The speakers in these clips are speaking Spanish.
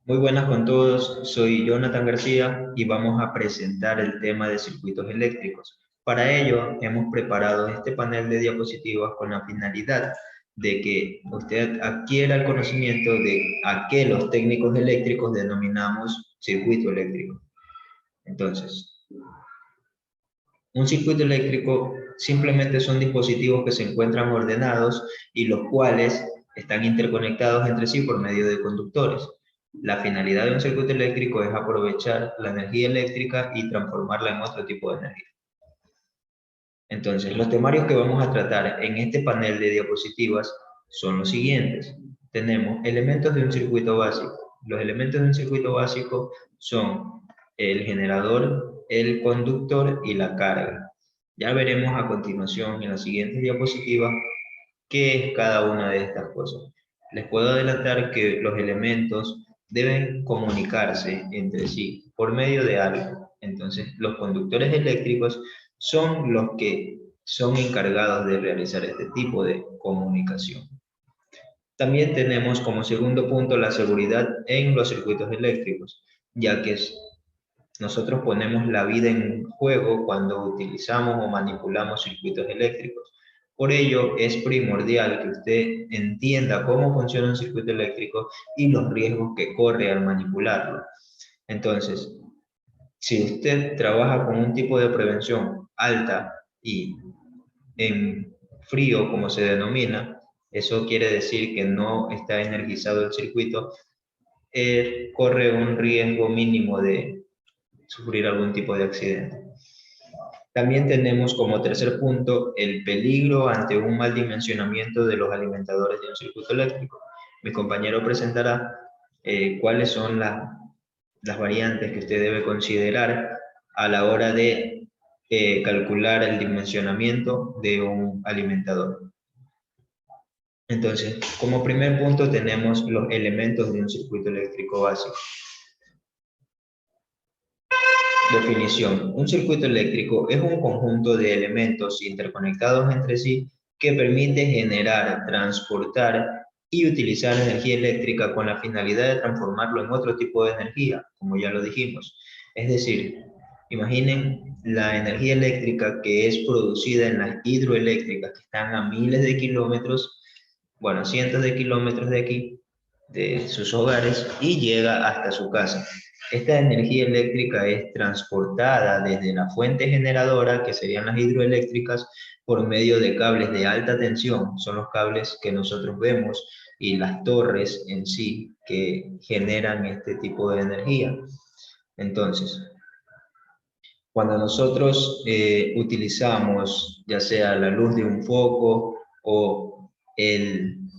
Muy buenas con todos, soy Jonathan García y vamos a presentar el tema de circuitos eléctricos. Para ello hemos preparado este panel de diapositivas con la finalidad de que usted adquiera el conocimiento de a qué los técnicos eléctricos denominamos circuito eléctrico. Entonces, un circuito eléctrico simplemente son dispositivos que se encuentran ordenados y los cuales están interconectados entre sí por medio de conductores. La finalidad de un circuito eléctrico es aprovechar la energía eléctrica y transformarla en otro tipo de energía. Entonces, los temarios que vamos a tratar en este panel de diapositivas son los siguientes. Tenemos elementos de un circuito básico. Los elementos de un circuito básico son el generador, el conductor y la carga. Ya veremos a continuación en las siguientes diapositivas qué es cada una de estas cosas. Les puedo adelantar que los elementos deben comunicarse entre sí por medio de algo. Entonces, los conductores eléctricos son los que son encargados de realizar este tipo de comunicación. También tenemos como segundo punto la seguridad en los circuitos eléctricos, ya que nosotros ponemos la vida en juego cuando utilizamos o manipulamos circuitos eléctricos. Por ello, es primordial que usted entienda cómo funciona un circuito eléctrico y los riesgos que corre al manipularlo. Entonces, si usted trabaja con un tipo de prevención alta y en frío, como se denomina, eso quiere decir que no está energizado el circuito, corre un riesgo mínimo de sufrir algún tipo de accidente. También tenemos como tercer punto el peligro ante un mal dimensionamiento de los alimentadores de un circuito eléctrico. Mi compañero presentará cuáles son las variantes que usted debe considerar a la hora de calcular el dimensionamiento de un alimentador. Entonces, como primer punto tenemos los elementos de un circuito eléctrico básico. Definición. Un circuito eléctrico es un conjunto de elementos interconectados entre sí que permite generar, transportar y utilizar energía eléctrica con la finalidad de transformarlo en otro tipo de energía, como ya lo dijimos. Es decir, imaginen la energía eléctrica que es producida en las hidroeléctricas que están a miles de kilómetros, bueno, cientos de kilómetros de aquí, de sus hogares, y llega hasta su casa. Esta energía eléctrica es transportada desde la fuente generadora, que serían las hidroeléctricas, por medio de cables de alta tensión, son los cables que nosotros vemos, y las torres en sí que generan este tipo de energía. Entonces, cuando nosotros utilizamos ya sea la luz de un foco o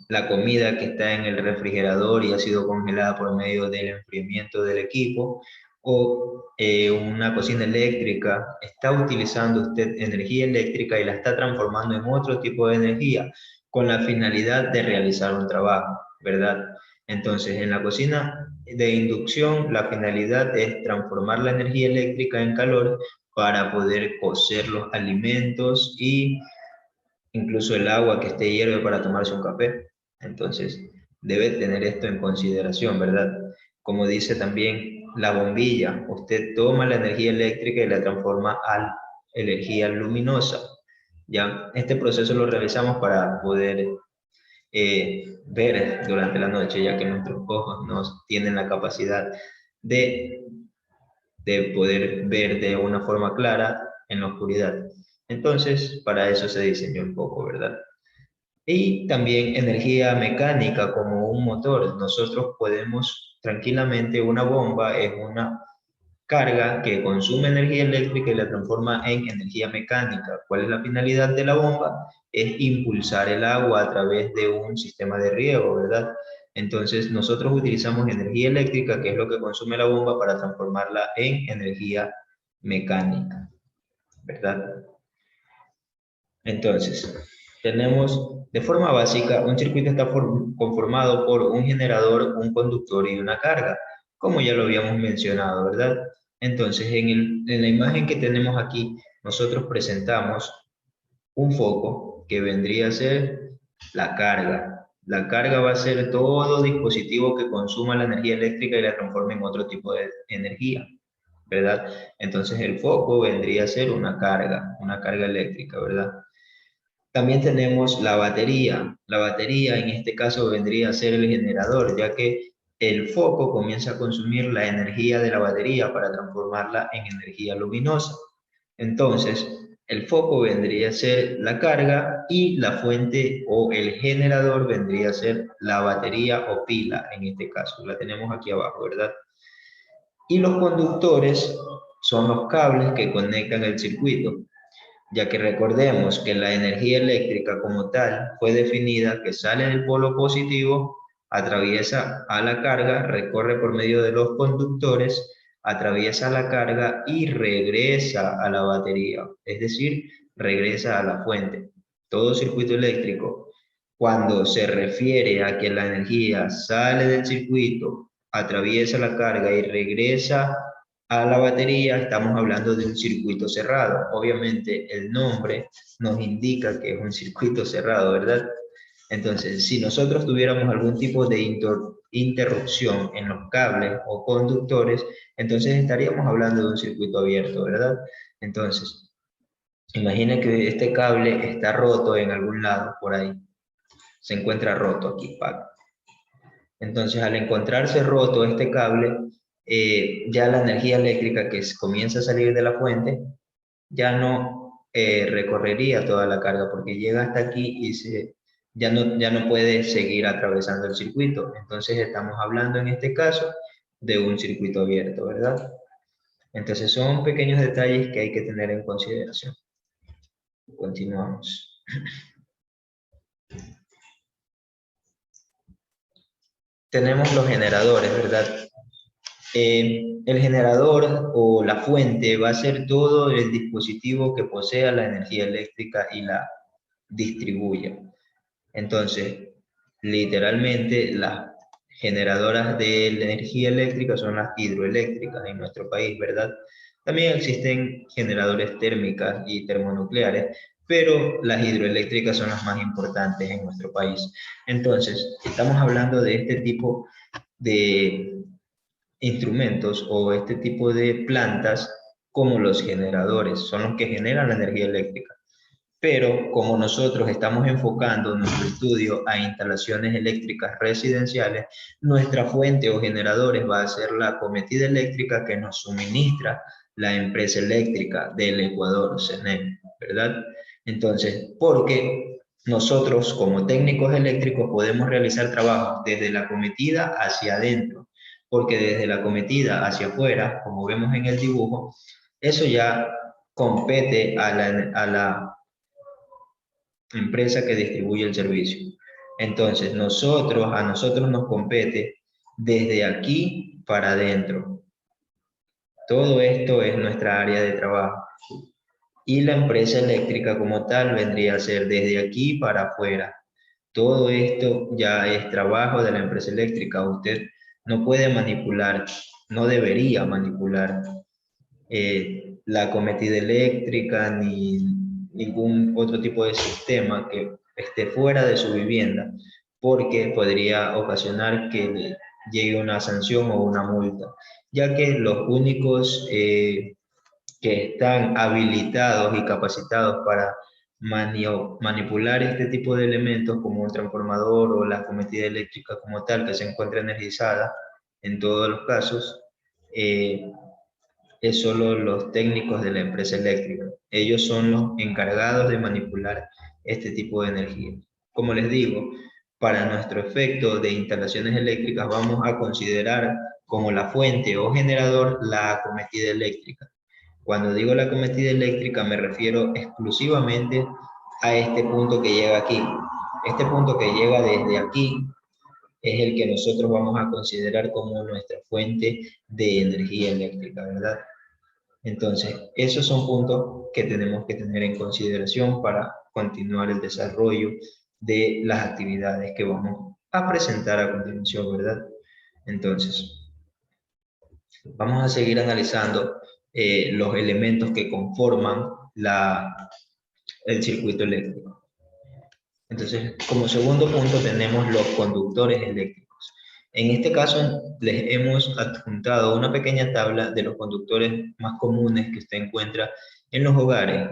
la comida que está en el refrigerador y ha sido congelada por medio del enfriamiento del equipo, o una cocina eléctrica, está utilizando usted energía eléctrica y la está transformando en otro tipo de energía con la finalidad de realizar un trabajo, ¿verdad? Entonces, en la cocina de inducción, la finalidad es transformar la energía eléctrica en calor para poder cocer los alimentos y incluso el agua que esté hierve para tomarse un café. Entonces, debe tener esto en consideración, ¿verdad? Como dice también la bombilla, usted toma la energía eléctrica y la transforma a energía luminosa. Ya, este proceso lo realizamos para poder ver durante la noche, ya que nuestros ojos no tienen la capacidad de poder ver de una forma clara en la oscuridad. Entonces, para eso se diseñó el foco, ¿verdad? Y también energía mecánica como un motor. Nosotros podemos tranquilamente, una bomba es una carga que consume energía eléctrica y la transforma en energía mecánica. ¿Cuál es la finalidad de la bomba? Es impulsar el agua a través de un sistema de riego, ¿verdad? Entonces nosotros utilizamos energía eléctrica, que es lo que consume la bomba, para transformarla en energía mecánica, ¿verdad? Entonces, tenemos de forma básica, un circuito está conformado por un generador, un conductor y una carga, como ya lo habíamos mencionado, ¿verdad? Entonces, en la imagen que tenemos aquí, nosotros presentamos un foco que vendría a ser la carga. La carga va a ser todo dispositivo que consuma la energía eléctrica y la transforme en otro tipo de energía, ¿verdad? Entonces el foco vendría a ser una carga eléctrica, ¿verdad? También tenemos la batería. La batería en este caso vendría a ser el generador, ya que el foco comienza a consumir la energía de la batería para transformarla en energía luminosa. Entonces, el foco vendría a ser la carga y la fuente o el generador vendría a ser la batería o pila, en este caso. La tenemos aquí abajo, ¿verdad? Y los conductores son los cables que conectan el circuito, ya que recordemos que la energía eléctrica como tal fue definida que sale del polo positivo, atraviesa a la carga, recorre por medio de los conductores, atraviesa la carga y regresa a la batería, es decir, regresa a la fuente. Todo circuito eléctrico, cuando se refiere a que la energía sale del circuito, atraviesa la carga y regresa a la batería, estamos hablando de un circuito cerrado. Obviamente el nombre nos indica que es un circuito cerrado, ¿verdad? Entonces, si nosotros tuviéramos algún tipo de interrupción en los cables o conductores, entonces estaríamos hablando de un circuito abierto, ¿verdad? Entonces, imagina que este cable está roto en algún lado, por ahí. Se encuentra roto aquí, Paco. Entonces, al encontrarse roto este cable, ya la energía eléctrica que comienza a salir de la fuente ya no recorrería toda la carga porque llega hasta aquí y ya no puede seguir atravesando el circuito. Entonces, estamos hablando en este caso de un circuito abierto, ¿verdad? Entonces, son pequeños detalles que hay que tener en consideración. Continuamos. Tenemos los generadores, ¿verdad? El generador o la fuente va a ser todo el dispositivo que posea la energía eléctrica y la distribuya. Entonces, literalmente las generadoras de energía eléctrica son las hidroeléctricas en nuestro país, ¿verdad? También existen generadores térmicas y termonucleares, pero las hidroeléctricas son las más importantes en nuestro país. Entonces, estamos hablando de este tipo de instrumentos o este tipo de plantas como los generadores, son los que generan la energía eléctrica. Pero como nosotros estamos enfocando nuestro estudio a instalaciones eléctricas residenciales, nuestra fuente o generadores va a ser la acometida eléctrica que nos suministra la empresa eléctrica del Ecuador, CENEL, ¿verdad? Entonces, porque nosotros como técnicos eléctricos podemos realizar trabajos desde la acometida hacia adentro, porque desde la acometida hacia afuera, como vemos en el dibujo, eso ya compete a la empresa que distribuye el servicio. Entonces, a nosotros nos compete desde aquí para adentro. Todo esto es nuestra área de trabajo. Y la empresa eléctrica como tal vendría a ser desde aquí para afuera. Todo esto ya es trabajo de la empresa eléctrica. Usted no puede manipular, no debería manipular la acometida eléctrica ni ningún otro tipo de sistema que esté fuera de su vivienda, porque podría ocasionar que le llegue una sanción o una multa, ya que los únicos que están habilitados y capacitados para manipular este tipo de elementos como un transformador o la acometida eléctrica como tal que se encuentra energizada en todos los casos, eh, es solo los técnicos de la empresa eléctrica. Ellos son los encargados de manipular este tipo de energía. Como les digo, para nuestro efecto de instalaciones eléctricas vamos a considerar como la fuente o generador la acometida eléctrica. Cuando digo la acometida eléctrica me refiero exclusivamente a este punto que llega aquí. Este punto que llega desde aquí es el que nosotros vamos a considerar como nuestra fuente de energía eléctrica, ¿verdad? Entonces, esos son puntos que tenemos que tener en consideración para continuar el desarrollo de las actividades que vamos a presentar a continuación, ¿verdad? Entonces, vamos a seguir analizando los elementos que conforman el circuito eléctrico. Entonces, como segundo punto tenemos los conductores eléctricos. En este caso, les hemos adjuntado una pequeña tabla de los conductores más comunes que usted encuentra en los hogares,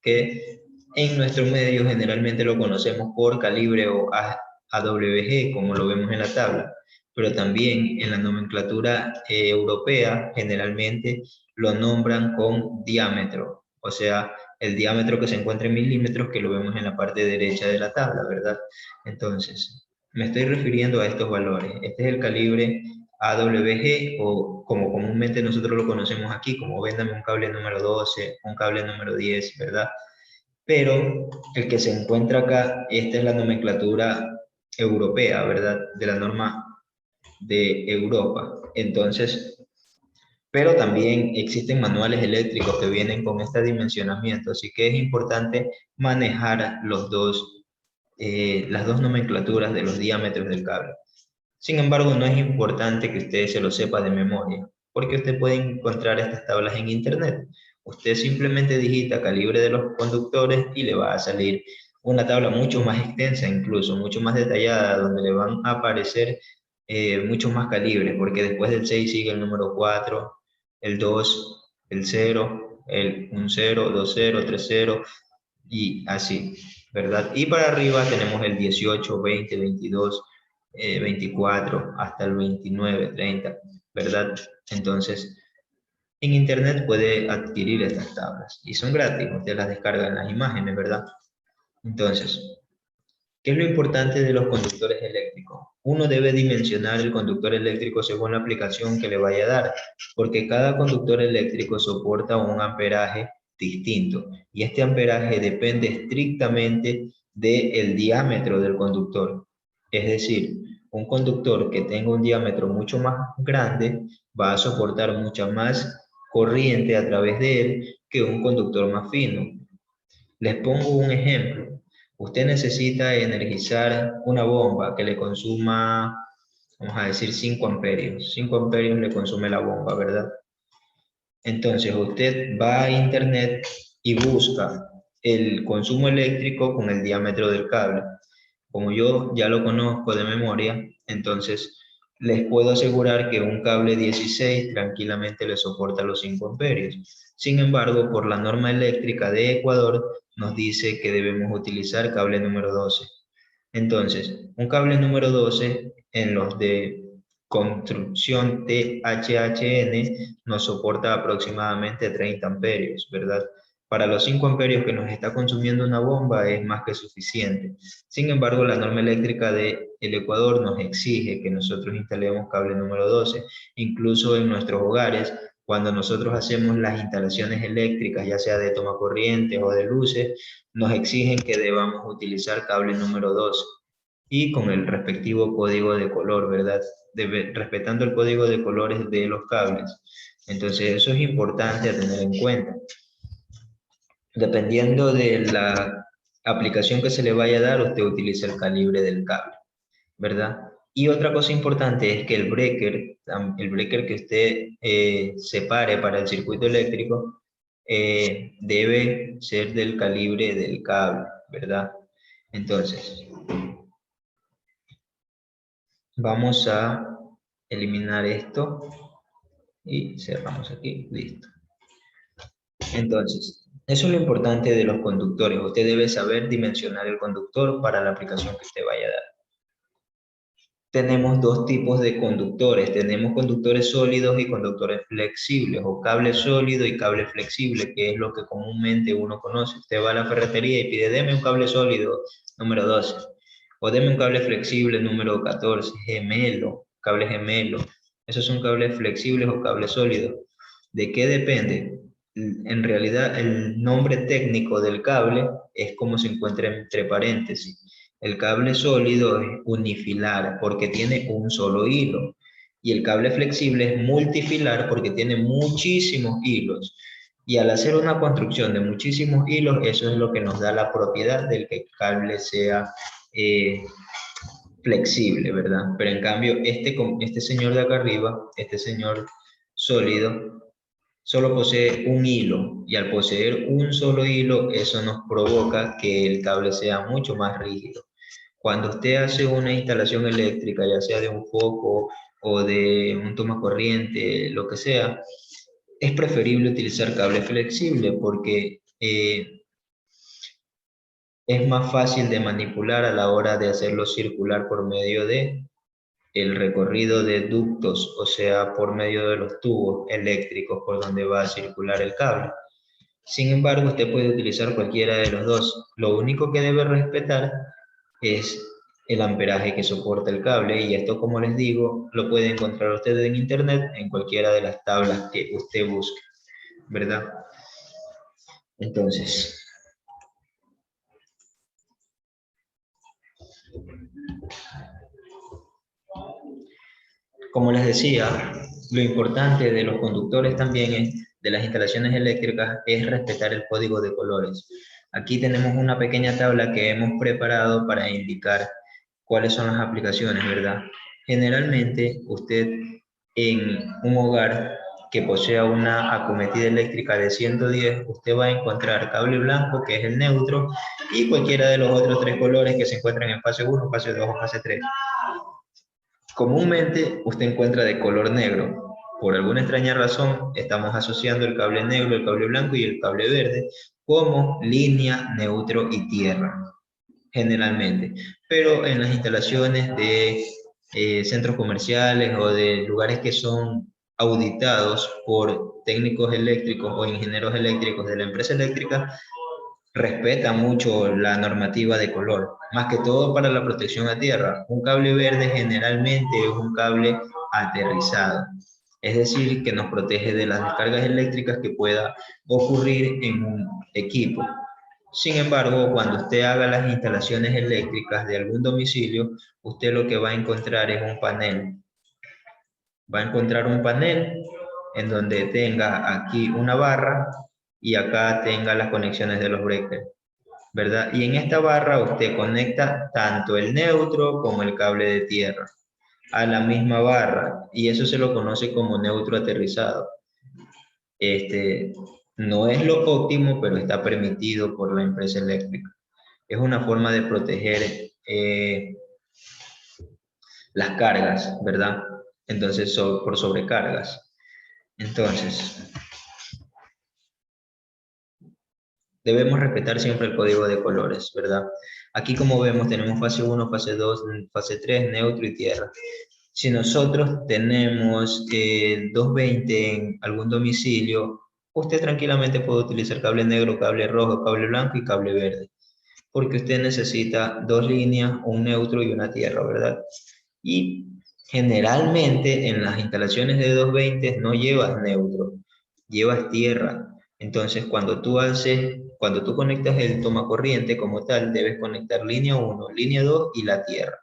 que en nuestro medio generalmente lo conocemos por calibre o AWG, como lo vemos en la tabla, pero también en la nomenclatura europea generalmente lo nombran con diámetro, o sea, el diámetro que se encuentra en milímetros, que lo vemos en la parte derecha de la tabla, ¿verdad? Entonces, me estoy refiriendo a estos valores. Este es el calibre AWG, o como comúnmente nosotros lo conocemos aquí, como véndame un cable número 12, un cable número 10, ¿verdad? Pero el que se encuentra acá, esta es la nomenclatura europea, ¿verdad? De la norma de Europa. Entonces, pero también existen manuales eléctricos que vienen con este dimensionamiento, así que es importante manejar las dos nomenclaturas de los diámetros del cable. Sin embargo, no es importante que usted se lo sepa de memoria, porque usted puede encontrar estas tablas en internet. Usted simplemente digita calibre de los conductores y le va a salir una tabla mucho más extensa, incluso mucho más detallada, donde le van a aparecer muchos más calibres, porque después del 6 sigue el número 4, el 2, el 0, un 0, 2 0, 3 0 y así, ¿verdad? Y para arriba tenemos el 18, 20, 22, 24 hasta el 29, 30, ¿verdad? Entonces, en internet puede adquirir estas tablas y son gratis, usted las descarga en las imágenes, ¿verdad? Entonces, ¿qué es lo importante de los conductores eléctricos? Uno debe dimensionar el conductor eléctrico según la aplicación que le vaya a dar, porque cada conductor eléctrico soporta un amperaje distinto y este amperaje depende estrictamente del diámetro del conductor. Es decir, un conductor que tenga un diámetro mucho más grande va a soportar mucha más corriente a través de él que un conductor más fino. Les pongo un ejemplo. Usted necesita energizar una bomba que le consuma, vamos a decir, 5 amperios. 5 amperios le consume la bomba, ¿verdad? Entonces usted va a internet y busca el consumo eléctrico con el diámetro del cable. Como yo ya lo conozco de memoria, entonces les puedo asegurar que un cable 16 tranquilamente le soporta los 5 amperios. Sin embargo, por la norma eléctrica de Ecuador, nos dice que debemos utilizar cable número 12. Entonces, un cable número 12 en los de construcción THHN nos soporta aproximadamente 30 amperios, ¿verdad? Para los 5 amperios que nos está consumiendo una bomba es más que suficiente. Sin embargo, la norma eléctrica del Ecuador nos exige que nosotros instalemos cable número 12. Incluso en nuestros hogares, cuando nosotros hacemos las instalaciones eléctricas, ya sea de toma corriente o de luces, nos exigen que debamos utilizar cable número 12 y con el respectivo código de color, ¿verdad? Respetando el código de colores de los cables. Entonces, eso es importante a tener en cuenta. Dependiendo de la aplicación que se le vaya a dar, usted utiliza el calibre del cable, ¿verdad? Y otra cosa importante es que el breaker que usted separe para el circuito eléctrico, debe ser del calibre del cable, ¿verdad? Entonces, vamos a eliminar esto y cerramos aquí, listo. Entonces, eso es lo importante de los conductores. Usted debe saber dimensionar el conductor para la aplicación que usted vaya a dar. Tenemos dos tipos de conductores. Tenemos conductores sólidos y conductores flexibles, o cable sólido y cable flexible, que es lo que comúnmente uno conoce. Usted va a la ferretería y pide, deme un cable sólido número 12, o deme un cable flexible número 14, gemelo, cable gemelo. Esos son cables flexibles o cables sólidos. ¿De qué depende? En realidad, el nombre técnico del cable es como se encuentra entre paréntesis. El cable sólido es unifilar porque tiene un solo hilo. Y el cable flexible es multifilar porque tiene muchísimos hilos. Y al hacer una construcción de muchísimos hilos, eso es lo que nos da la propiedad del que el cable sea flexible, ¿verdad? Pero en cambio, este señor de acá arriba, este señor sólido, solo posee un hilo y al poseer un solo hilo, eso nos provoca que el cable sea mucho más rígido. Cuando usted hace una instalación eléctrica, ya sea de un foco o de un toma corriente, lo que sea, es preferible utilizar cable flexible porque es más fácil de manipular a la hora de hacerlo circular por medio de el recorrido de ductos, o sea, por medio de los tubos eléctricos por donde va a circular el cable. Sin embargo, usted puede utilizar cualquiera de los dos. Lo único que debe respetar es el amperaje que soporta el cable y esto, como les digo, lo puede encontrar usted en internet en cualquiera de las tablas que usted busque, ¿verdad? Entonces, como les decía, lo importante de los conductores también de las instalaciones eléctricas es respetar el código de colores. Aquí tenemos una pequeña tabla que hemos preparado para indicar cuáles son las aplicaciones, ¿verdad? Generalmente usted en un hogar que posea una acometida eléctrica de 110, usted va a encontrar cable blanco, que es el neutro, y cualquiera de los otros tres colores que se encuentran en fase 1, fase 2 o fase 3. Comúnmente usted encuentra de color negro. Por alguna extraña razón, estamos asociando el cable negro, el cable blanco y el cable verde como línea, neutro y tierra, generalmente. Pero en las instalaciones de centros comerciales o de lugares que son auditados por técnicos eléctricos o ingenieros eléctricos de la empresa eléctrica, respeta mucho la normativa de color, más que todo para la protección a tierra. Un cable verde generalmente es un cable aterrizado, es decir, que nos protege de las descargas eléctricas que pueda ocurrir en un equipo. Sin embargo, cuando usted haga las instalaciones eléctricas de algún domicilio, usted lo que va a encontrar es un panel. Va a encontrar un panel en donde tenga aquí una barra y acá tenga las conexiones de los breakers, ¿verdad? Y en esta barra usted conecta tanto el neutro como el cable de tierra a la misma barra y eso se lo conoce como neutro aterrizado. Este, no es lo óptimo, pero está permitido por la empresa eléctrica. Es una forma de proteger las cargas, ¿verdad? Entonces, por sobrecargas. Entonces, debemos respetar siempre el código de colores, ¿verdad? Aquí como vemos tenemos fase 1, fase 2, fase 3, neutro y tierra. Si nosotros tenemos 220 en algún domicilio, usted tranquilamente puede utilizar cable negro, cable rojo, cable blanco y cable verde, porque usted necesita dos líneas, un neutro y una tierra, ¿verdad? Y generalmente en las instalaciones de 220 no llevas neutro, llevas tierra. Entonces, cuando tú conectas el toma corriente como tal, debes conectar línea 1, línea 2 y la tierra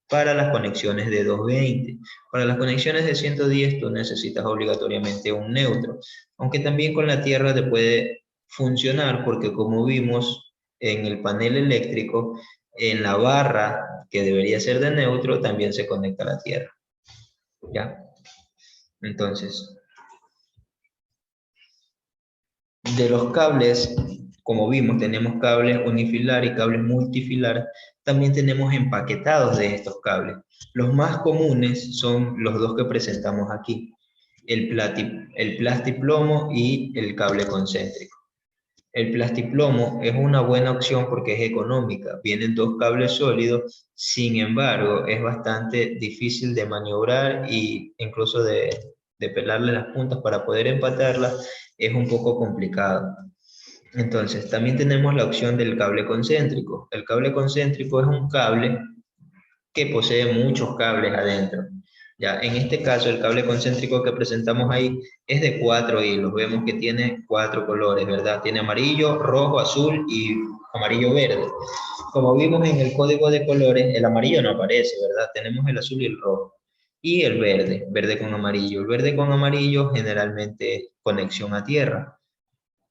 para las conexiones de 220. Para las conexiones de 110 tú necesitas obligatoriamente un neutro, aunque también con la tierra te puede funcionar porque como vimos en el panel eléctrico, en la barra que debería ser de neutro también se conecta a la tierra. ¿Ya? Entonces, de los cables, como vimos, tenemos cables unifilar y cables multifilar. También tenemos empaquetados de estos cables. Los más comunes son los dos que presentamos aquí, el plastiplomo y el cable concéntrico. El plastiplomo es una buena opción porque es económica. Vienen dos cables sólidos, sin embargo, es bastante difícil de maniobrar e incluso de pelarle las puntas para poder empatarlas es un poco complicado. Entonces, también tenemos la opción del cable concéntrico. El cable concéntrico es un cable que posee muchos cables adentro. Ya, en este caso, el cable concéntrico que presentamos ahí es de 4 hilos. Vemos que tiene 4 colores, ¿verdad? Tiene amarillo, rojo, azul y amarillo verde. Como vimos en el código de colores, el amarillo no aparece, ¿verdad? Tenemos el azul y el rojo. Y el verde, verde con amarillo. El verde con amarillo generalmente es conexión a tierra,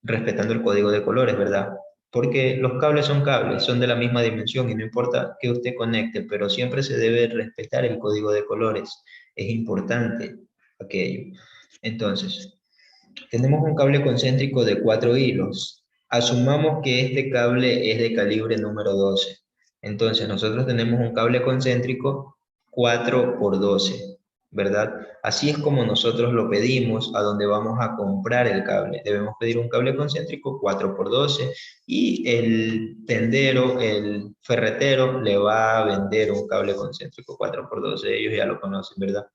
respetando el código de colores, ¿verdad? Porque los cables, son de la misma dimensión y no importa que usted conecte, pero siempre se debe respetar el código de colores. Es importante aquello. Entonces, Tenemos un cable concéntrico de 4 hilos. Asumamos que este cable es de calibre número 12. Entonces nosotros tenemos un cable concéntrico 4 por 12, ¿verdad? Así es como nosotros lo pedimos a donde vamos a comprar el cable. Debemos pedir un cable concéntrico 4 por 12 y el tendero, el ferretero, le va a vender un cable concéntrico 4 por 12. Ellos ya lo conocen, ¿verdad?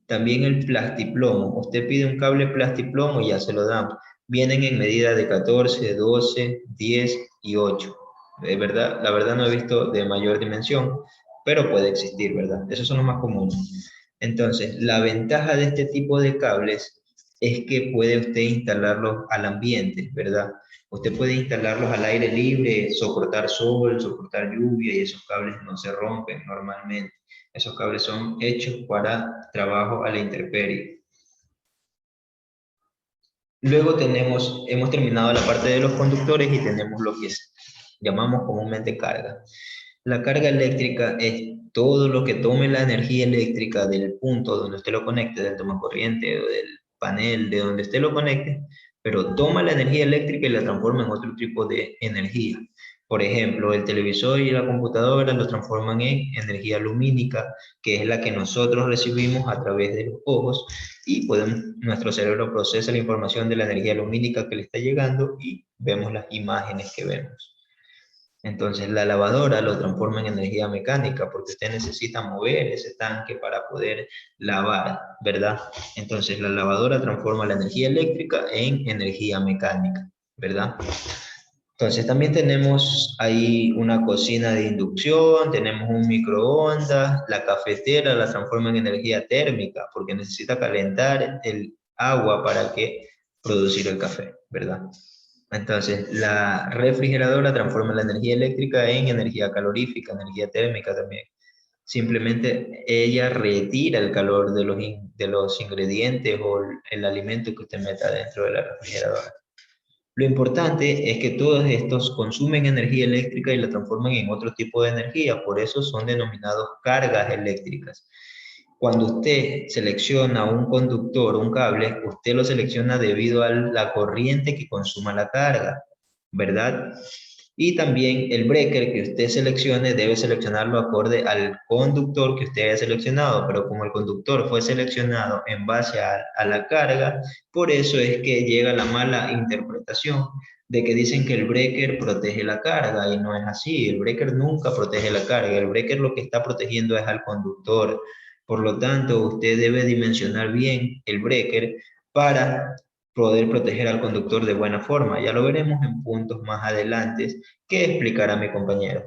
También el plastiplomo. Usted pide un cable plastiplomo y ya se lo dan. Vienen en medida de 14, 12, 10 y 8. De verdad, la verdad no he visto de mayor dimensión, pero puede existir, ¿verdad? Esos son los más comunes. Entonces, la ventaja de este tipo de cables es que puede usted instalarlos al ambiente, ¿verdad? Usted puede instalarlos al aire libre, soportar sol, soportar lluvia y esos cables no se rompen normalmente. Esos cables son hechos para trabajo a la intemperie. Luego hemos terminado la parte de los conductores y tenemos lo que llamamos comúnmente carga. La carga eléctrica es todo lo que tome la energía eléctrica del punto donde usted lo conecte, del tomacorriente o del panel, de donde usted lo conecte, pero toma la energía eléctrica y la transforma en otro tipo de energía. Por ejemplo, el televisor y la computadora lo transforman en energía lumínica, que es la que nosotros recibimos a través de los ojos y nuestro cerebro procesa la información de la energía lumínica que le está llegando y vemos las imágenes que vemos. Entonces, la lavadora lo transforma en energía mecánica porque usted necesita mover ese tanque para poder lavar, ¿verdad? Entonces, la lavadora transforma la energía eléctrica en energía mecánica, ¿verdad? Entonces, también tenemos ahí una cocina de inducción, tenemos un microondas, la cafetera la transforma en energía térmica porque necesita calentar el agua para que producir el café, ¿verdad? Entonces, la refrigeradora transforma la energía eléctrica en energía calorífica, energía térmica también. Simplemente ella retira el calor de los ingredientes o el alimento que usted meta dentro de la refrigeradora. Lo importante es que todos estos consumen energía eléctrica y la transforman en otro tipo de energía, por eso son denominados cargas eléctricas. Cuando usted selecciona un conductor, un cable, usted lo selecciona debido a la corriente que consuma la carga, ¿verdad? Y también el breaker que usted seleccione debe seleccionarlo acorde al conductor que usted haya seleccionado, pero como el conductor fue seleccionado en base a la carga, por eso es que llega la mala interpretación de que dicen que el breaker protege la carga y no es así, el breaker nunca protege la carga, el breaker lo que está protegiendo es al conductor. Por lo tanto, usted debe dimensionar bien el breaker para poder proteger al conductor de buena forma. Ya lo veremos en puntos más adelante que explicará mi compañero.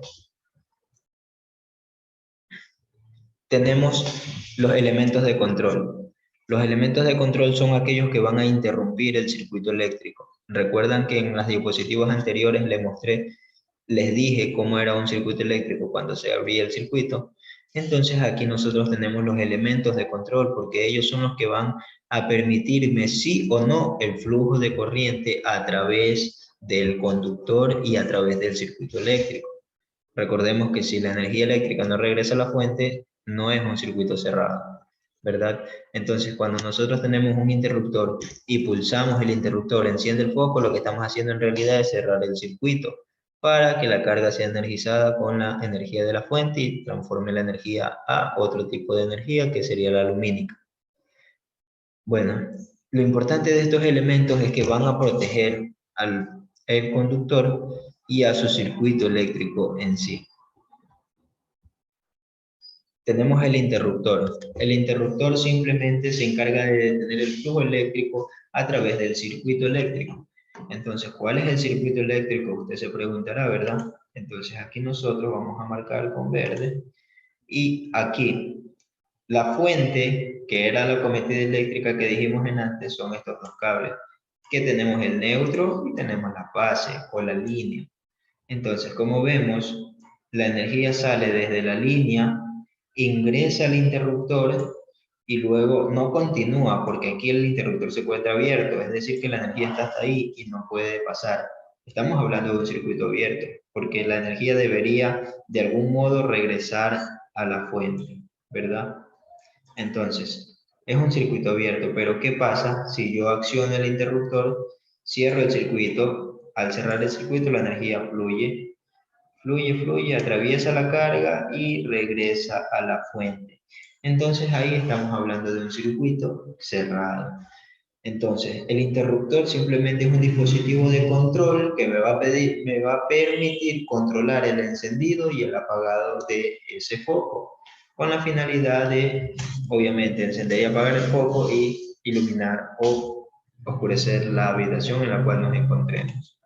Tenemos los elementos de control. Los elementos de control son aquellos que van a interrumpir el circuito eléctrico. Recuerdan que en las diapositivas anteriores les dije cómo era un circuito eléctrico cuando se abría el circuito. Entonces aquí nosotros tenemos los elementos de control porque ellos son los que van a permitirme sí o no el flujo de corriente a través del conductor y a través del circuito eléctrico. Recordemos que si la energía eléctrica no regresa a la fuente, no es un circuito cerrado, ¿verdad? Entonces, cuando nosotros tenemos un interruptor y pulsamos el interruptor, enciende el foco, lo que estamos haciendo en realidad es cerrar el circuito para que la carga sea energizada con la energía de la fuente y transforme la energía a otro tipo de energía que sería la lumínica. Bueno, lo importante de estos elementos es que van a proteger al el conductor y a su circuito eléctrico en sí. Tenemos el interruptor. El interruptor simplemente se encarga de detener el flujo eléctrico a través del circuito eléctrico. Entonces, ¿cuál es el circuito eléctrico? Usted se preguntará, ¿verdad? Entonces, aquí nosotros vamos a marcar con verde. Y aquí, la fuente, que era la cometida eléctrica que dijimos en antes, son estos dos cables. Que tenemos el neutro y tenemos la base o la línea. Entonces, como vemos, la energía sale desde la línea, ingresa al interruptor y luego no continúa porque aquí el interruptor se encuentra abierto, es decir, que la energía está hasta ahí y no puede pasar. Estamos hablando de un circuito abierto porque la energía debería de algún modo regresar a la fuente, ¿verdad? Entonces, Es un circuito abierto, pero ¿qué pasa si yo acciono el interruptor, cierro el circuito? Al cerrar el circuito la energía fluye, fluye, atraviesa la carga y regresa a la fuente. Entonces ahí estamos hablando de un circuito cerrado. Entonces, el interruptor simplemente es un dispositivo de control que me va a permitir controlar el encendido y el apagado de ese foco, con la finalidad de, obviamente, encender y apagar el foco y iluminar o oscurecer la habitación en la cual nos encontremos.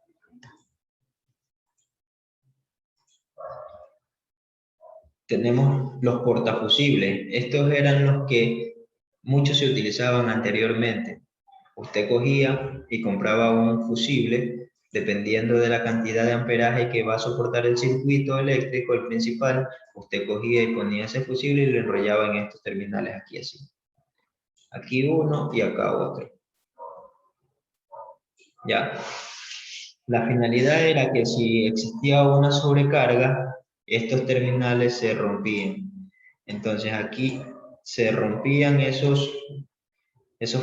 Tenemos los portafusibles. Estos eran los que muchos se utilizaban anteriormente. Usted cogía y compraba un fusible, dependiendo de la cantidad de amperaje que va a soportar el circuito eléctrico, el principal, usted cogía y ponía ese fusible y lo enrollaba en estos terminales aquí así. Aquí uno y acá otro. ¿Ya? La finalidad era que si existía una sobrecarga, estos terminales se rompían. Entonces aquí se rompían esos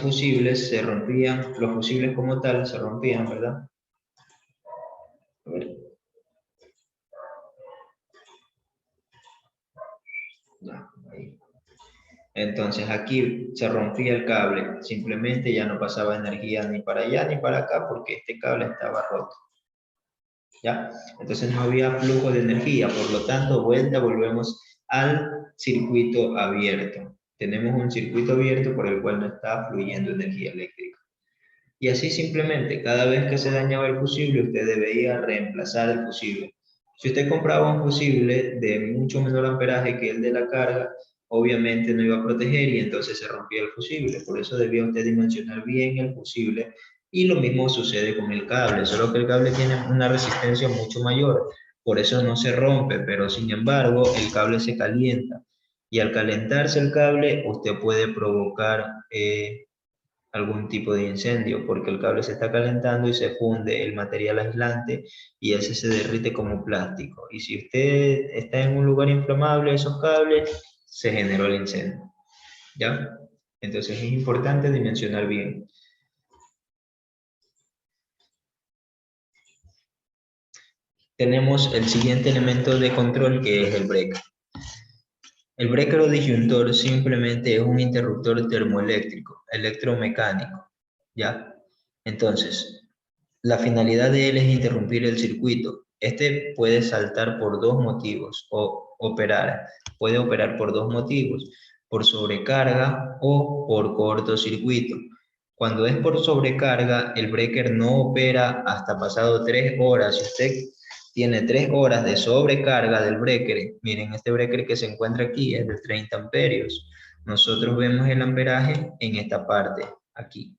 fusibles, se rompían, los fusibles como tal se rompían, ¿verdad? A ver. Ya, ahí. Entonces aquí se rompía el cable, simplemente ya no pasaba energía ni para allá ni para acá porque este cable estaba roto. ¿Ya? Entonces no había flujo de energía, por lo tanto volvemos al circuito abierto. Tenemos un circuito abierto por el cual no está fluyendo energía eléctrica. Y así simplemente, cada vez que se dañaba el fusible, usted debía reemplazar el fusible. Si usted compraba un fusible de mucho menor amperaje que el de la carga, obviamente no iba a proteger y entonces se rompía el fusible. Por eso debía usted dimensionar bien el fusible. Y lo mismo sucede con el cable, solo que el cable tiene una resistencia mucho mayor. Por eso no se rompe, pero sin embargo el cable se calienta. Y al calentarse el cable, usted puede provocar algún tipo de incendio, porque el cable se está calentando y se funde el material aislante y ese se derrite como plástico. Y si usted está en un lugar inflamable, esos cables, se generó el incendio. ¿Ya? Entonces es importante dimensionar bien. Tenemos el siguiente elemento de control que es el breaker. El breaker o disyuntor simplemente es un interruptor termoeléctrico, electromecánico. ¿Ya? Entonces, la finalidad de él es interrumpir el circuito. Este puede saltar por dos motivos o operar. Puede operar por dos motivos, por sobrecarga o por cortocircuito. Cuando es por sobrecarga, el breaker no opera hasta pasado 3 horas. Si usted tiene 3 horas de sobrecarga del breaker, miren, este breaker que se encuentra aquí es de 30 amperios. Nosotros vemos el amperaje en esta parte, aquí.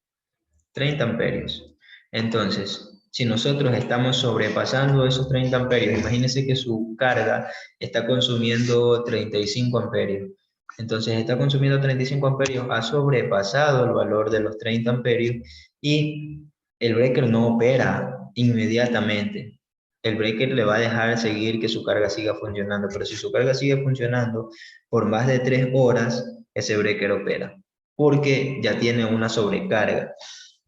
30 amperios. Entonces, si nosotros estamos sobrepasando esos 30 amperios, imagínense que su carga está consumiendo 35 amperios. Entonces, está consumiendo 35 amperios, ha sobrepasado el valor de los 30 amperios y el breaker no opera inmediatamente. El breaker le va a dejar seguir que su carga siga funcionando, pero si su carga sigue funcionando por más de 3 horas, ese breaker opera, porque ya tiene una sobrecarga.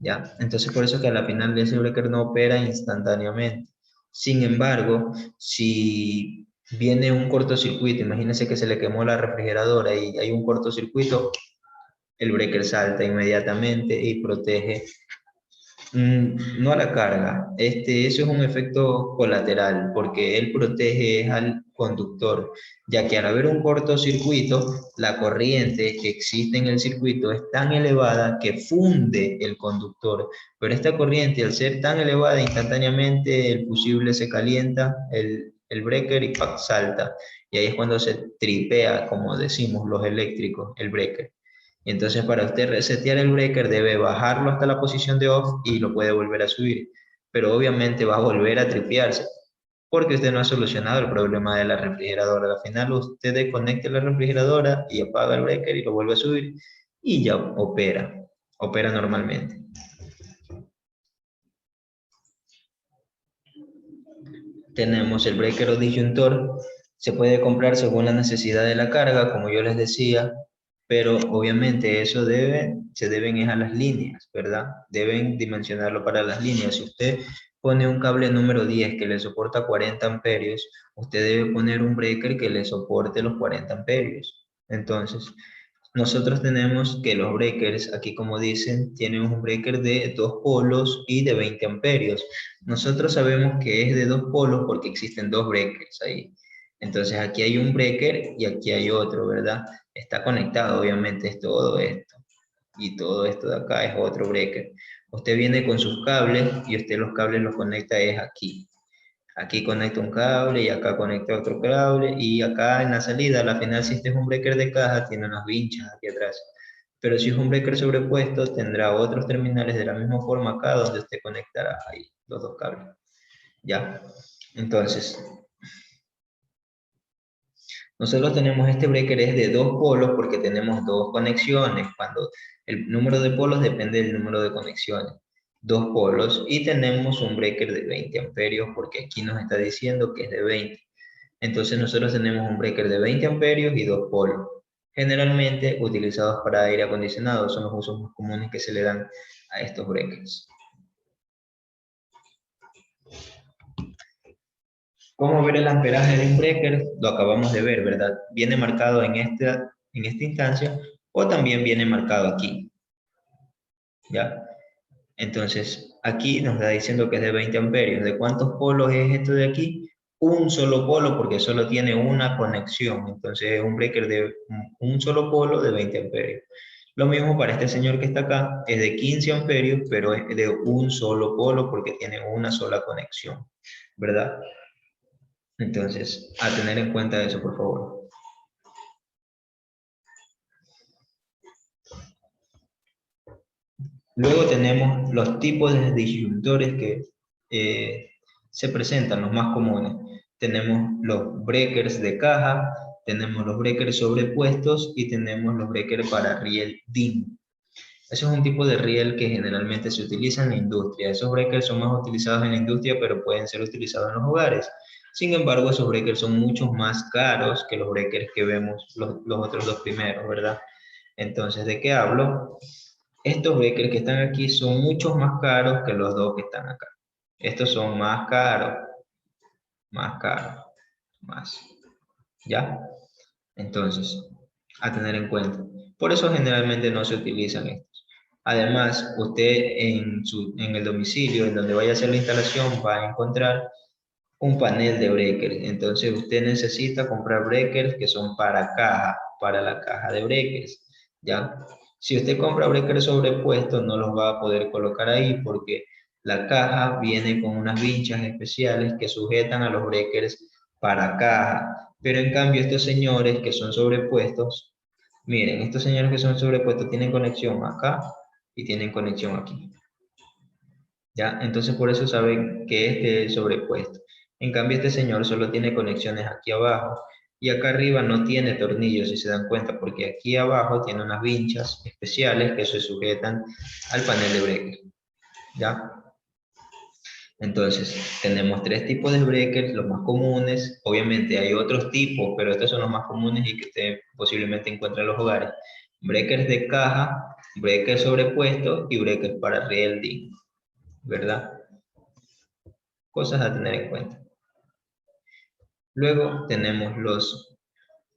¿Ya? Entonces por eso es que a la final ese breaker no opera instantáneamente. Sin embargo, si viene un cortocircuito, imagínense que se le quemó la refrigeradora y hay un cortocircuito, el breaker salta inmediatamente y protege no a la carga. Eso es un efecto colateral porque él protege al conductor, ya que al haber un cortocircuito, la corriente que existe en el circuito es tan elevada que funde el conductor. Pero esta corriente, al ser tan elevada, instantáneamente el fusible se calienta, el breaker y ¡pac! Salta. Y ahí es cuando se tripea, como decimos los eléctricos, el breaker. Entonces, para usted resetear el breaker, debe bajarlo hasta la posición de off y lo puede volver a subir. Pero obviamente va a volver a tripearse, porque usted no ha solucionado el problema de la refrigeradora. Al final, usted desconecta la refrigeradora y apaga el breaker y lo vuelve a subir y ya opera normalmente. Tenemos el breaker o disyuntor, se puede comprar según la necesidad de la carga, como yo les decía. pero obviamente eso se deben es a las líneas, ¿verdad? Deben dimensionarlo para las líneas. Si usted pone un cable número 10 que le soporta 40 amperios, usted debe poner un breaker que le soporte los 40 amperios. Entonces, nosotros tenemos que los breakers, aquí como dicen, tienen un breaker de 2 polos y de 20 amperios. Nosotros sabemos que es de 2 polos porque existen dos breakers ahí. Entonces aquí hay un breaker y aquí hay otro, ¿verdad? Está conectado, obviamente, es todo esto. Y todo esto de acá es otro breaker. Usted viene con sus cables y usted los cables los conecta es aquí. Aquí conecta un cable y acá conecta otro cable y acá en la salida, al final si este es un breaker de caja, tiene unas vinchas aquí atrás. Pero si es un breaker sobrepuesto, tendrá otros terminales de la misma forma acá donde usted conectará ahí los dos cables. ¿Ya? Entonces, nosotros tenemos este breaker es de 2 polos porque tenemos dos conexiones. Cuando el número de polos depende del número de conexiones. Dos polos y tenemos un breaker de 20 amperios porque aquí nos está diciendo que es de 20. Entonces nosotros tenemos un breaker de 20 amperios y dos polos. Generalmente utilizados para aire acondicionado son los usos más comunes que se le dan a estos breakers. ¿Cómo ver el amperaje de un breaker? Lo acabamos de ver, ¿verdad? Viene marcado en esta instancia o también viene marcado aquí, ¿ya? Entonces, aquí nos está diciendo que es de 20 amperios. ¿De cuántos polos es esto de aquí? Un solo polo porque solo tiene una conexión. Entonces, es un breaker de un solo polo de 20 amperios. Lo mismo para este señor que está acá, es de 15 amperios, pero es de un solo polo porque tiene una sola conexión, ¿verdad? Entonces, a tener en cuenta eso, por favor. Luego tenemos los tipos de disyuntores que se presentan, los más comunes. Tenemos los breakers de caja, tenemos los breakers sobrepuestos y tenemos los breakers para riel DIN. Ese es un tipo de riel que generalmente se utiliza en la industria. Esos breakers son más utilizados en la industria, pero pueden ser utilizados en los hogares. Sin embargo, esos breakers son mucho más caros que los breakers que vemos, los otros dos primeros, ¿verdad? Entonces, ¿de qué hablo? Estos breakers que están aquí son mucho más caros que los dos que están acá. Estos son más caros, más. ¿Ya? Entonces, a tener en cuenta. Por eso generalmente no se utilizan estos. Además, usted en el domicilio, en donde vaya a hacer la instalación, va a encontrar un panel de breakers. Entonces, usted necesita comprar breakers que son para caja, para la caja de breakers. ¿Ya? Si usted compra breakers sobrepuestos, no los va a poder colocar ahí porque la caja viene con unas vinchas especiales que sujetan a los breakers para caja. Pero en cambio, estos señores que son sobrepuestos, miren, estos señores que son sobrepuestos tienen conexión acá y tienen conexión aquí. ¿Ya? Entonces por eso saben que este es sobrepuesto. En cambio este señor solo tiene conexiones aquí abajo y acá arriba no tiene tornillos, si se dan cuenta, porque aquí abajo tiene unas vinchas especiales que se sujetan al panel de breaker. ¿Ya? Entonces, tenemos tres tipos de breakers, los más comunes. Obviamente hay otros tipos, pero estos son los más comunes y que usted posiblemente encuentre en los hogares. Breakers de caja, breakers sobrepuestos y breakers para riel DIN, ¿verdad? Cosas a tener en cuenta. Luego tenemos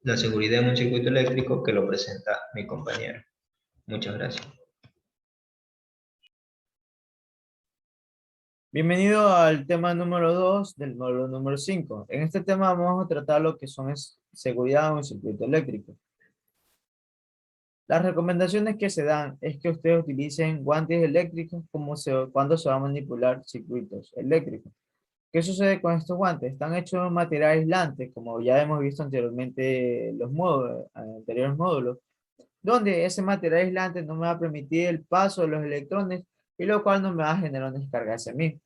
la seguridad en un circuito eléctrico que lo presenta mi compañero. Muchas gracias. Bienvenido al tema número 2 del módulo número 5. En este tema vamos a tratar lo que son seguridad en un circuito eléctrico. Las recomendaciones que se dan es que ustedes utilicen guantes eléctricos cuando se va a manipular circuitos eléctricos. ¿Qué sucede con estos guantes? Están hechos de un material aislante, como ya hemos visto anteriormente los módulos, anteriores módulos, donde ese material aislante no me va a permitir el paso de los electrones y lo cual no me va a generar una descarga hacia mí.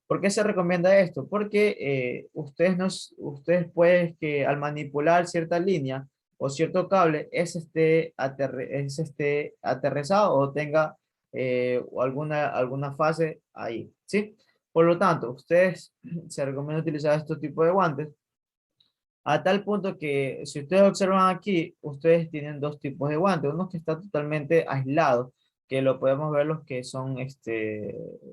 ¿Por qué se recomienda esto? Porque ustedes pueden que al manipular cierta línea o cierto cable, esté aterrizado o tenga alguna fase ahí, ¿sí? Por lo tanto, ustedes se recomienda utilizar este tipo de guantes A tal punto que si ustedes observan aquí, ustedes tienen dos tipos de guantes. Uno que está totalmente aislado, que lo podemos ver los que son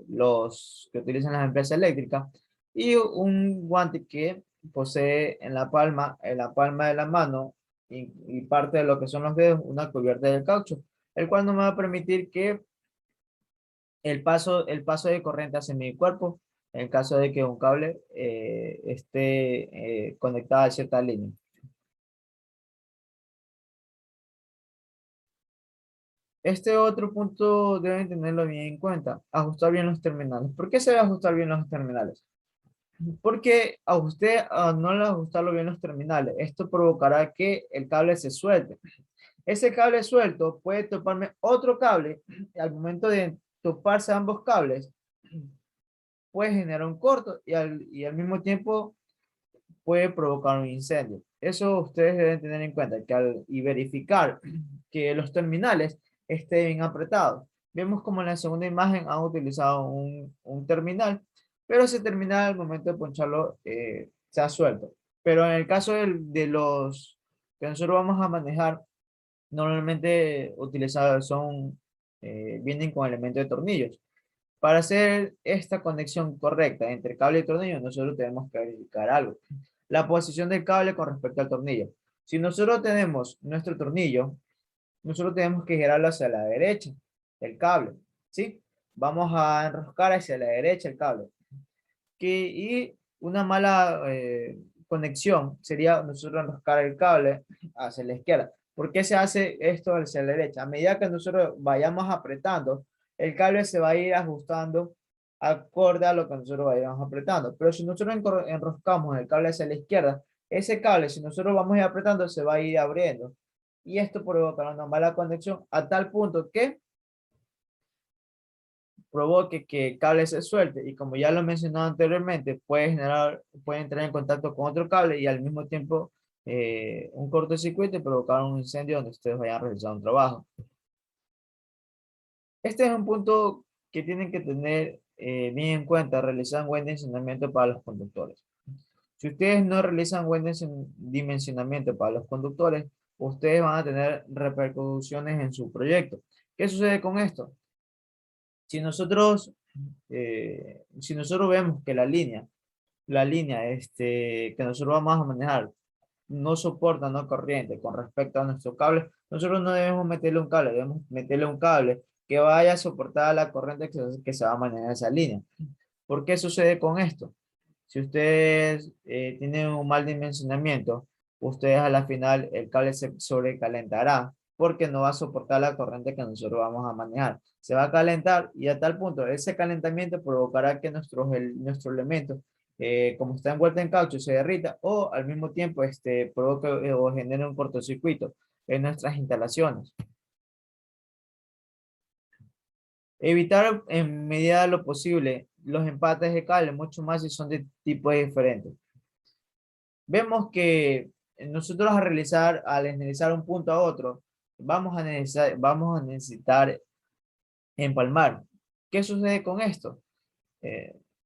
los que utilizan las empresas eléctricas, y un guante que posee en la palma de la mano y parte de lo que son los dedos, una cubierta de caucho, el cual no me va a permitir que el paso de corriente hacia mi cuerpo en caso de que un cable esté conectado a cierta línea. Este otro punto deben tenerlo bien en cuenta, ajustar bien los terminales. ¿Por qué se debe ajustar bien los terminales? Porque a usted no le ajustarlo bien los terminales, esto provocará que el cable se suelte. Ese cable suelto puede toparme otro cable y al momento de toparse ambos cables puede generar un corto y al mismo tiempo puede provocar un incendio. Eso ustedes deben tener en cuenta y verificar que los terminales estén bien apretados. Vemos como en la segunda imagen han utilizado un terminal, pero ese terminal al momento de poncharlo se ha suelto. Pero en el caso de los que nosotros vamos a manejar, normalmente utilizados vienen con elementos de tornillos. Para hacer esta conexión correcta entre cable y tornillo, nosotros tenemos que verificar algo. La posición del cable con respecto al tornillo. Si nosotros tenemos nuestro tornillo, nosotros tenemos que girarlo hacia la derecha, el cable, ¿sí? Vamos a enroscar hacia la derecha el cable. Y una mala conexión sería nosotros enroscar el cable hacia la izquierda. ¿Por qué se hace esto hacia la derecha? A medida que nosotros vayamos apretando, el cable se va a ir ajustando acorde a lo que nosotros vayamos apretando. Pero si nosotros enroscamos el cable hacia la izquierda, ese cable, si nosotros vamos a ir apretando, se va a ir abriendo. Y esto provocará una mala conexión a tal punto que provoque que el cable se suelte y como ya lo mencionaba anteriormente, puede entrar en contacto con otro cable y al mismo tiempo un cortocircuito y provocar un incendio donde ustedes vayan a realizar un trabajo. Este es un punto que tienen que tener bien en cuenta, realizar un buen dimensionamiento para los conductores. Si ustedes no realizan buen dimensionamiento para los conductores, ustedes van a tener repercusiones en su proyecto. ¿Qué sucede con esto? Si si nosotros vemos que la línea que nosotros vamos a manejar no soporta no corriente con respecto a nuestro cable, nosotros no debemos meterle un cable, debemos meterle un cable que vaya a soportar la corriente que se va a manejar en esa línea. ¿Por qué sucede con esto? Si ustedes tienen un mal dimensionamiento, ustedes a la final el cable se sobrecalentará porque no va a soportar la corriente que nosotros vamos a manejar. Se va a calentar y a tal punto ese calentamiento provocará que nuestro elemento, como está envuelto en caucho, se derrita o al mismo tiempo provoque o genere un cortocircuito en nuestras instalaciones. Evitar en medida de lo posible los empates de cable, mucho más si son de tipos diferentes. Vemos que nosotros al analizar un punto a otro, vamos a necesitar empalmar. ¿Qué sucede con esto?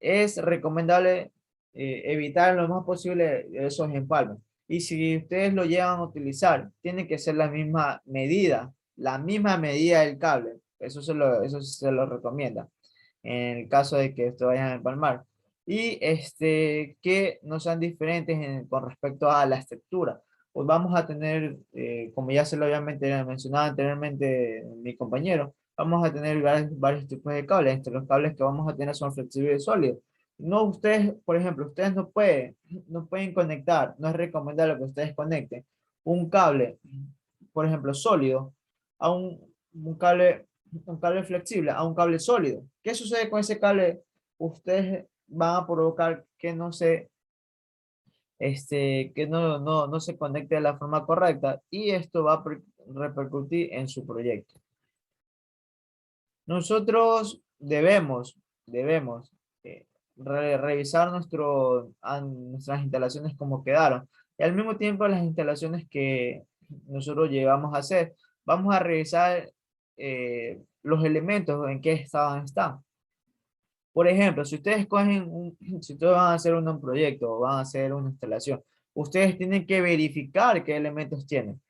Es recomendable evitar lo más posible esos empalmes. Y si ustedes lo llegan a utilizar, tiene que ser la misma medida del cable. Eso se lo recomienda en el caso de que ustedes vayan a empalmar. Y que no sean diferentes con respecto a la estructura. Pues vamos a tener, como ya se lo había mencionado anteriormente mi compañero, vamos a tener varios tipos de cables. Entre los cables que vamos a tener son flexibles y sólidos. No, ustedes, por ejemplo, ustedes no pueden conectar, no es recomendable que ustedes conecten un cable, por ejemplo, sólido, a un cable flexible, a un cable sólido. ¿Qué sucede con ese cable? Ustedes van a provocar que no se conecte de la forma correcta y esto va a repercutir en su proyecto. Nosotros debemos revisar nuestras instalaciones como quedaron. Y al mismo tiempo las instalaciones que nosotros llegamos a hacer, vamos a revisar los elementos en qué estado están. Por ejemplo, si ustedes si ustedes van a hacer un proyecto o van a hacer una instalación, ustedes tienen que verificar qué elementos tienen.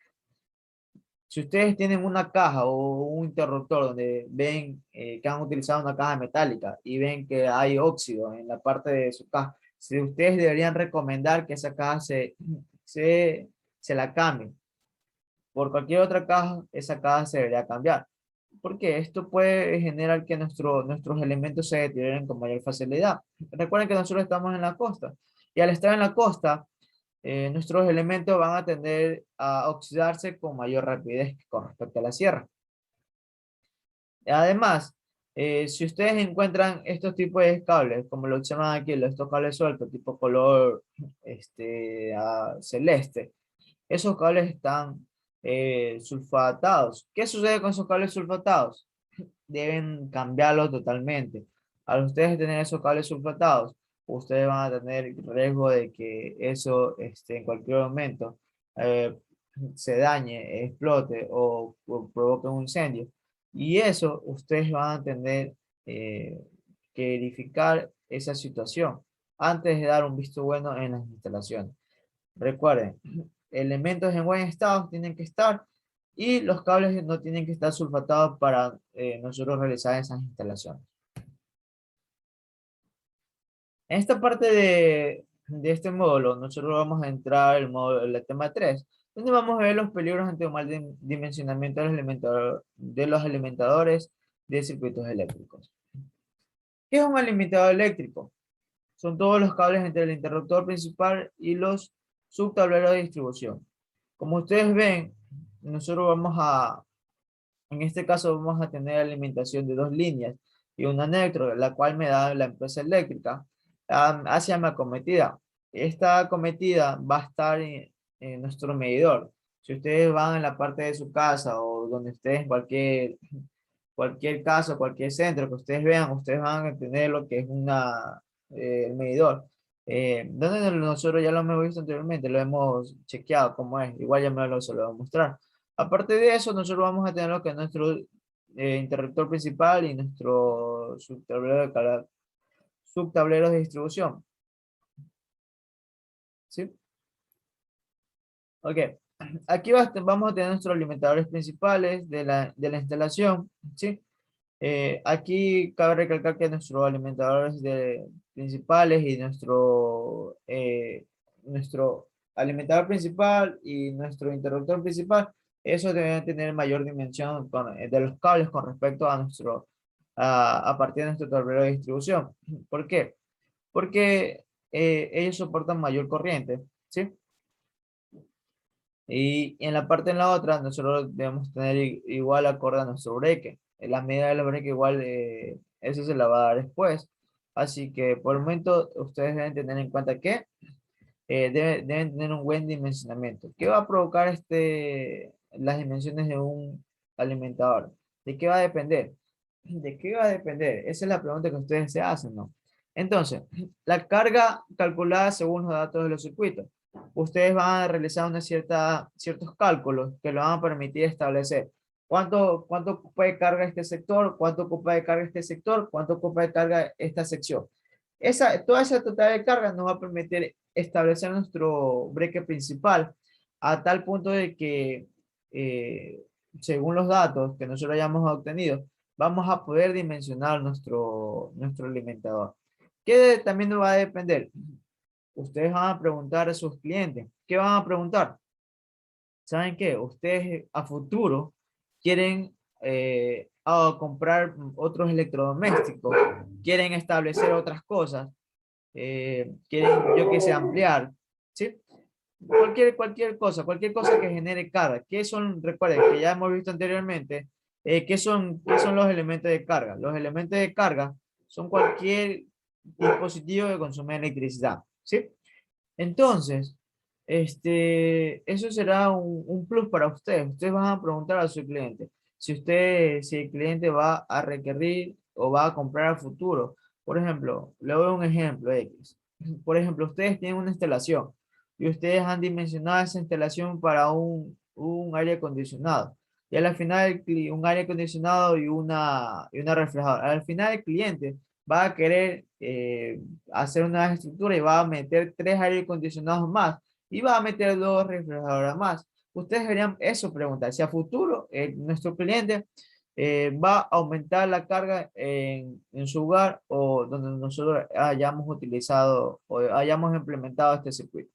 Si ustedes tienen una caja o un interruptor donde ven que han utilizado una caja metálica y ven que hay óxido en la parte de su caja, si ustedes deberían recomendar que esa caja se la cambien. Por cualquier otra caja, esa caja se debería cambiar. Porque esto puede generar que nuestros elementos se deterioren con mayor facilidad. Recuerden que nosotros estamos en la costa. Y al estar en la costa, nuestros elementos van a tender a oxidarse con mayor rapidez con respecto a la sierra. Además, si ustedes encuentran estos tipos de cables, como lo llaman aquí, estos cables sueltos, tipo color celeste, esos cables están sulfatados. ¿Qué sucede con esos cables sulfatados? Deben cambiarlos totalmente. Al ustedes tener esos cables sulfatados, ustedes van a tener riesgo de que eso en cualquier momento eh, se dañe, explote o provoque un incendio. Y eso ustedes van a tener eh, que verificar esa situación antes de dar un visto bueno en las instalaciones. Recuerden, elementos en buen estado tienen que estar y los cables no tienen que estar sulfatados para nosotros realizar esas instalaciones. En esta parte de este módulo, nosotros vamos a entrar el tema 3, donde vamos a ver los peligros ante un mal dimensionamiento de los alimentadores de circuitos eléctricos. ¿Qué es un alimentador eléctrico? Son todos los cables entre el interruptor principal y los subtableros de distribución. Como ustedes ven, nosotros en este caso vamos a tener alimentación de dos líneas y una neutro, la cual me da la empresa eléctrica hacia mi acometida. Esta acometida va a estar en nuestro medidor. Si ustedes van en la parte de su casa o donde ustedes, cualquier caso, cualquier centro que ustedes vean, ustedes van a tener lo que es el medidor. Donde nosotros ya lo hemos visto anteriormente, lo hemos chequeado cómo es, igual ya se lo voy a mostrar. Aparte de eso, nosotros vamos a tener lo que es nuestro interruptor principal y nuestro subtablero de distribución. ¿Sí? Ok. Aquí vamos a tener nuestros alimentadores principales de la instalación. ¿Sí? Aquí cabe recalcar que nuestros alimentadores principales y nuestro alimentador principal y nuestro interruptor principal, eso deben tener mayor dimensión de los cables con respecto a partir de nuestro tablero de distribución. ¿Por qué? Porque ellos soportan mayor corriente, ¿sí? Y en la otra, nosotros debemos tener igual acorde a nuestro breque. La medida del breque igual, eso se la va a dar después. Así que por el momento ustedes deben tener en cuenta que deben tener un buen dimensionamiento. ¿Qué va a provocar las dimensiones de un alimentador? ¿De qué va a depender? ¿De qué va a depender? Esa es la pregunta que ustedes se hacen, ¿no? Entonces, la carga calculada según los datos de los circuitos. Ustedes van a realizar ciertos cálculos que lo van a permitir establecer cuánto ocupa de carga este sector, cuánto ocupa de carga este sector, cuánto ocupa de carga esta sección. Toda esa total de carga nos va a permitir establecer nuestro breque principal a tal punto de que, según los datos que nosotros hayamos obtenido, vamos a poder dimensionar nuestro alimentador. ¿Qué también nos va a depender? Ustedes van a preguntar a sus clientes. ¿Qué van a preguntar? ¿Saben qué? Ustedes a futuro quieren comprar otros electrodomésticos, quieren establecer otras cosas, quieren, yo qué sé, ampliar, ¿sí? Cualquier cosa que genere carga. ¿Qué son? Recuerden que ya hemos visto anteriormente, qué son los elementos de carga? Los elementos de carga son cualquier dispositivo que consume electricidad, ¿sí? Entonces, eso será un plus para ustedes. Ustedes van a preguntar a su cliente si el cliente va a requerir o va a comprar a futuro. Por ejemplo, le doy un ejemplo X. Por ejemplo, ustedes tienen una instalación y ustedes han dimensionado esa instalación para un aire acondicionado. Y al final, un aire acondicionado y una refrigeradora. Al final, el cliente va a querer hacer una estructura y va a meter 3 aire acondicionados más y va a meter 2 refrigeradoras más. Ustedes deberían eso preguntar, si a futuro nuestro cliente va a aumentar la carga en su hogar o donde nosotros hayamos utilizado o hayamos implementado este circuito.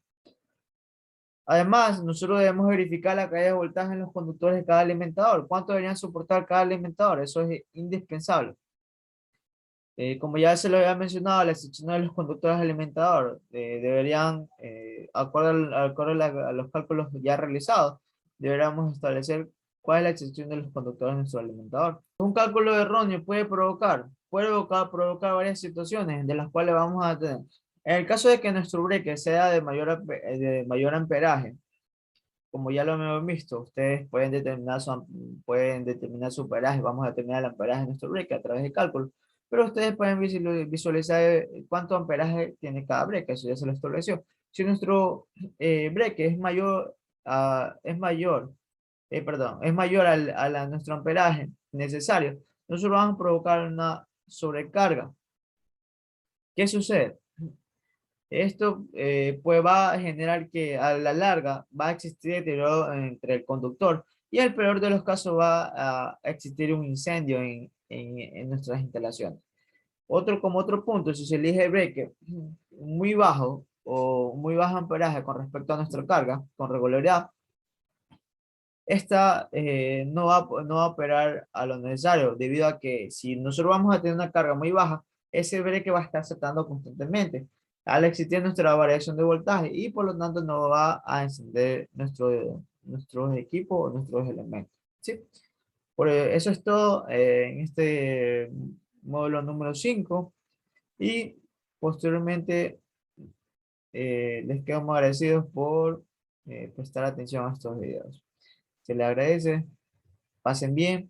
Además, nosotros debemos verificar la caída de voltaje en los conductores de cada alimentador. ¿Cuánto deberían soportar cada alimentador? Eso es indispensable. Como ya se lo había mencionado, la sección de los conductores de alimentador deberían, acorde a los cálculos ya realizados, deberíamos establecer cuál es la sección de los conductores de nuestro alimentador. Un cálculo erróneo puede provocar varias situaciones de las cuales vamos a tener. En el caso de que nuestro breaker sea de mayor amperaje, como ya lo hemos visto, ustedes pueden determinar su amperaje, vamos a determinar el amperaje de nuestro breaker a través de cálculo, pero ustedes pueden visualizar cuánto amperaje tiene cada breaker, eso ya se lo estableció. Si nuestro breaker es mayor a nuestro amperaje necesario, nosotros vamos a provocar una sobrecarga. ¿Qué sucede? Esto pues va a generar que a la larga va a existir deterioro entre el conductor y en el peor de los casos va a existir un incendio en nuestras instalaciones. Como otro punto, si se elige el breaker muy bajo o muy bajo amperaje con respecto a nuestra carga con regularidad, esta no va a operar a lo necesario, debido a que si nosotros vamos a tener una carga muy baja, ese breaker va a estar saltando constantemente al existir nuestra variación de voltaje y por lo tanto no va a encender nuestros equipos o nuestros elementos. ¿Sí? Eso es todo en este módulo número 5 y posteriormente les quedo muy agradecidos por prestar atención a estos videos. Se les agradece, pasen bien